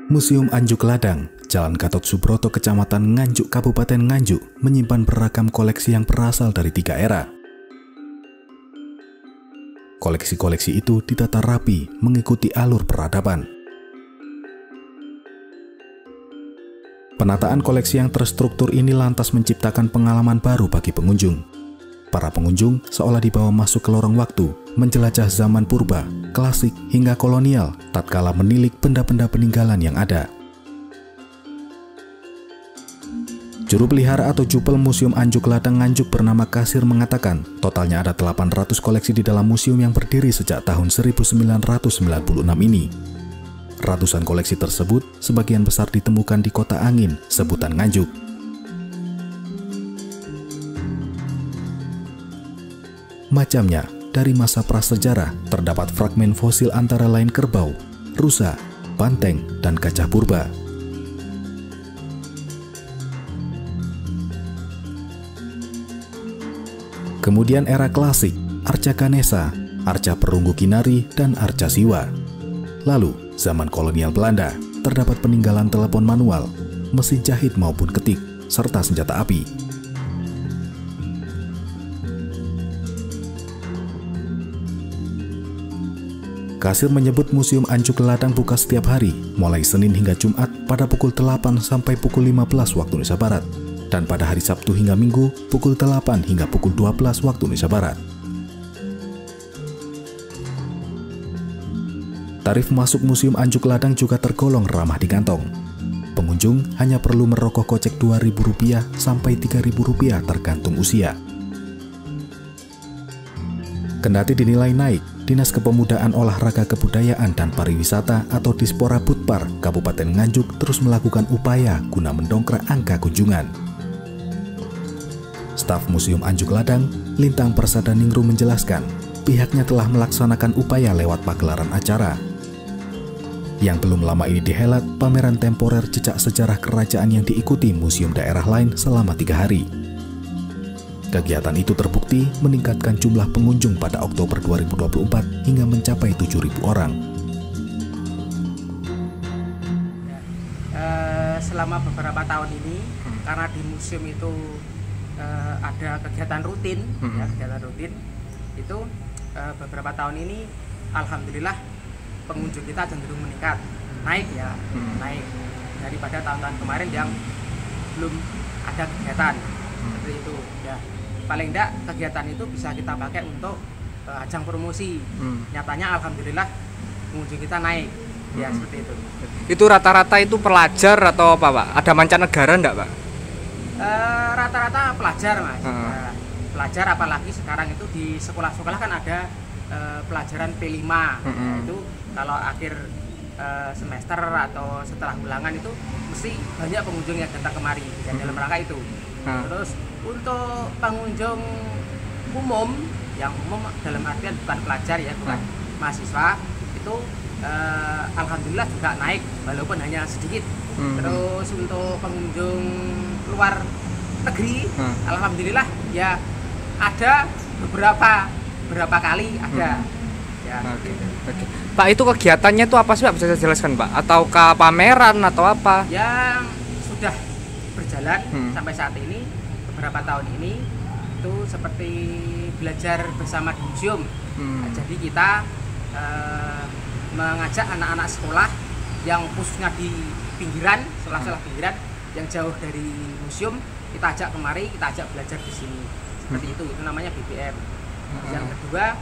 Museum Anjuk Ladang, Jalan Gatot Subroto, Kecamatan Nganjuk, Kabupaten Nganjuk, menyimpan beragam koleksi yang berasal dari 3 era. Koleksi-koleksi itu ditata rapi mengikuti alur peradaban. Penataan koleksi yang terstruktur ini lantas menciptakan pengalaman baru bagi pengunjung. Para pengunjung seolah dibawa masuk ke lorong waktu, menjelajah zaman purba, klasik, hingga kolonial, tatkala menilik benda-benda peninggalan yang ada. Juru pelihara atau jupel Museum Anjuk Ladang Nganjuk bernama Kasir mengatakan, totalnya ada 800 koleksi di dalam museum yang berdiri sejak tahun 1996 ini. Ratusan koleksi tersebut sebagian besar ditemukan di Kota Angin, sebutan Nganjuk. Macamnya, dari masa prasejarah terdapat fragmen fosil antara lain kerbau, rusa, banteng, dan gajah purba. Kemudian era klasik, arca Ganesha, arca perunggu Kinari, dan arca Siwa. Lalu, zaman kolonial Belanda, terdapat peninggalan telepon manual, mesin jahit maupun ketik, serta senjata api. Kasir menyebut Museum Anjuk Ladang buka setiap hari, mulai Senin hingga Jumat pada pukul 8 sampai pukul 15 waktu Indonesia Barat, dan pada hari Sabtu hingga Minggu pukul 8 hingga pukul 12 waktu Indonesia Barat. Tarif masuk Museum Anjuk Ladang juga tergolong ramah di kantong. Pengunjung hanya perlu merogoh kocek Rp2.000 sampai Rp3.000 tergantung usia. Kendati dinilai naik, Dinas Kepemudaan Olahraga Kebudayaan dan Pariwisata atau Dispora Budpar Kabupaten Nganjuk terus melakukan upaya guna mendongkrak angka kunjungan. Staf Museum Anjuk Ladang, Lintang Persadaningru menjelaskan, pihaknya telah melaksanakan upaya lewat pagelaran acara. Yang belum lama ini dihelat pameran temporer jejak sejarah kerajaan yang diikuti museum daerah lain selama 3 hari. Kegiatan itu terbukti meningkatkan jumlah pengunjung pada Oktober 2024 hingga mencapai 7.000 orang. Selama beberapa tahun ini, karena di museum itu ada kegiatan rutin, itu beberapa tahun ini, alhamdulillah pengunjung kita cenderung meningkat, naik daripada tahun-tahun kemarin yang belum ada kegiatan seperti itu. Ya, paling enggak kegiatan itu bisa kita pakai untuk ajang promosi. Nyatanya alhamdulillah pengunjung kita naik. Ya, seperti itu. Itu rata-rata itu pelajar atau apa, Pak? Ada mancanegara enggak, Pak? Rata-rata pelajar, Mas. Pelajar, apalagi sekarang itu di sekolah-sekolah kan ada pelajaran P5. Itu kalau akhir semester atau setelah ulangan itu mesti banyak pengunjung yang datang kemari dalam rangka itu. Terus untuk pengunjung umum, yang umum dalam artian bukan pelajar ya, bukan mahasiswa, itu alhamdulillah juga naik walaupun hanya sedikit. Terus untuk pengunjung luar negeri, alhamdulillah ya ada beberapa kali ada. Ya. Oke. Pak, itu kegiatannya itu apa sih, Pak? Bisa saya jelaskan, Pak? Ataukah pameran atau apa? Yang sudah berjalan sampai saat ini, beberapa tahun ini, itu seperti belajar bersama di museum. Jadi kita mengajak anak-anak sekolah yang khususnya di pinggiran, sekolah-sekolah pinggiran yang jauh dari museum, kita ajak kemari, kita ajak belajar di sini. Seperti itu namanya BBM. Yang kedua,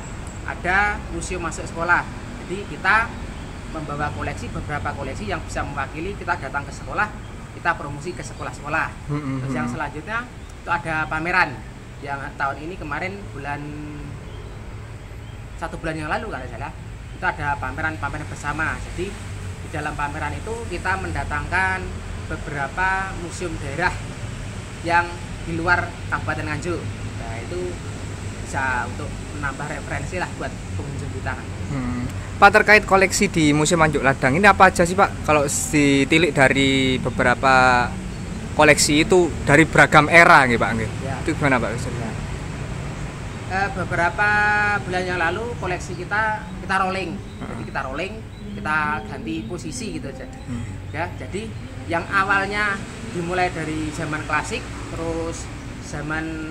ada museum masuk sekolah. Jadi kita membawa beberapa koleksi yang bisa mewakili, kita datang ke sekolah, kita promosi ke sekolah-sekolah. Terus yang selanjutnya itu ada pameran yang tahun ini kemarin satu bulan yang lalu kalau salah, itu ada pameran bersama. Jadi di dalam pameran itu kita mendatangkan beberapa museum daerah yang di luar Kabupaten Nganjuk. Nah, itu bisa untuk menambah referensi lah buat pengunjung kita. Pak, terkait koleksi di Museum Anjuk Ladang ini apa aja sih, Pak? Kalau ditilik dari beberapa koleksi itu dari beragam era nih, Pak. Ya. Itu gimana, Pak? Beberapa bulan yang lalu koleksi kita rolling. Jadi kita kita ganti posisi gitu aja. Ya, jadi yang awalnya dimulai dari zaman klasik, terus zaman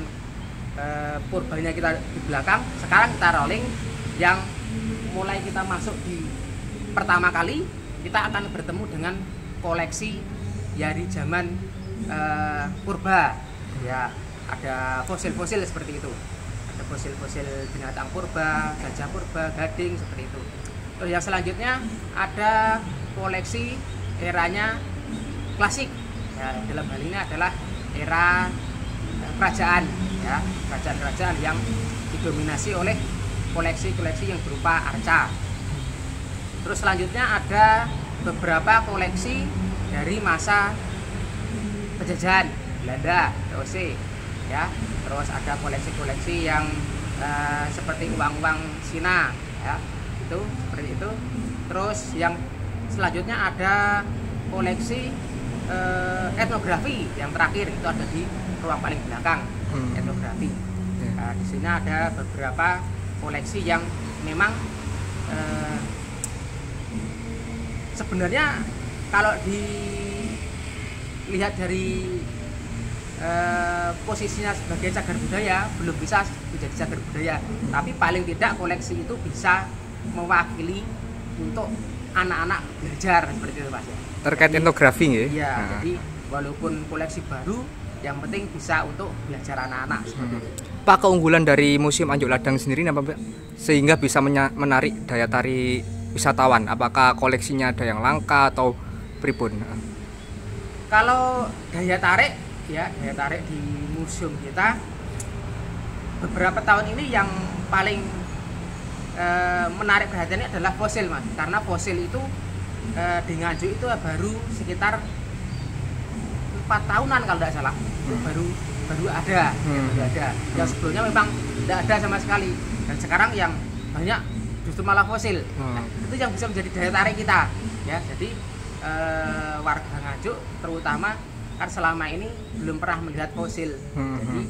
purbanya kita di belakang, sekarang kita rolling yang mulai kita masuk di pertama kali, kita akan bertemu dengan koleksi dari zaman purba. Ya, ada fosil-fosil seperti itu. Ada fosil-fosil binatang purba, gajah purba, gading seperti itu. Terus yang selanjutnya ada koleksi eranya klasik. Ya, dalam hal ini adalah era kerajaan, ya, kerajaan-kerajaan yang didominasi oleh koleksi-koleksi yang berupa arca. Terus selanjutnya ada beberapa koleksi dari masa penjajahan Belanda, VOC, ya. Terus ada koleksi-koleksi yang seperti uang-uang Cina, ya, itu seperti itu. Terus yang selanjutnya ada koleksi etnografi yang terakhir, itu ada di ruang paling belakang, etnografi. Nah, di sini ada beberapa koleksi yang memang sebenarnya kalau dilihat dari posisinya sebagai cagar budaya belum bisa menjadi cagar budaya, tapi paling tidak koleksi itu bisa mewakili untuk anak-anak belajar seperti itu, Mas, ya. Terkait etnografi ya? Iya, jadi walaupun koleksi baru, yang penting bisa untuk belajar anak-anak seperti itu. Pak, keunggulan dari Museum Anjuk Ladang sendiri apa, Pak? Sehingga bisa menarik daya tarik wisatawan? Apakah koleksinya ada yang langka atau pripun? Kalau daya tarik, ya, daya tarik di museum kita beberapa tahun ini yang paling menarik perhatiannya adalah fosil, Mas. Karena fosil itu di Nganjuk itu baru sekitar 4 tahunan kalau tidak salah. Itu baru ada, baru ada. Yang sebelumnya memang tidak ada sama sekali. Dan sekarang yang banyak justru malah fosil. Nah, itu yang bisa menjadi daya tarik kita, ya. Jadi warga Nganjuk terutama kan selama ini belum pernah melihat fosil. Jadi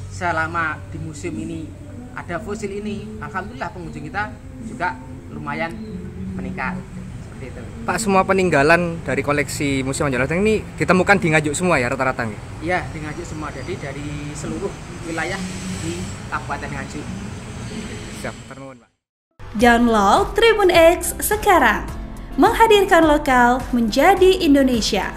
selama di museum ini ada fosil ini, alhamdulillah pengunjung kita juga lumayan meningkat. Seperti itu. Pak, semua peninggalan dari koleksi Museum Anjuk Ladang ini ditemukan di Nganjuk semua ya rata-rata? Iya, di Nganjuk semua. Jadi dari seluruh wilayah di Kabupaten Nganjuk. Siap, ternuhun, Pak. Download Tribun X sekarang. Menghadirkan lokal menjadi Indonesia.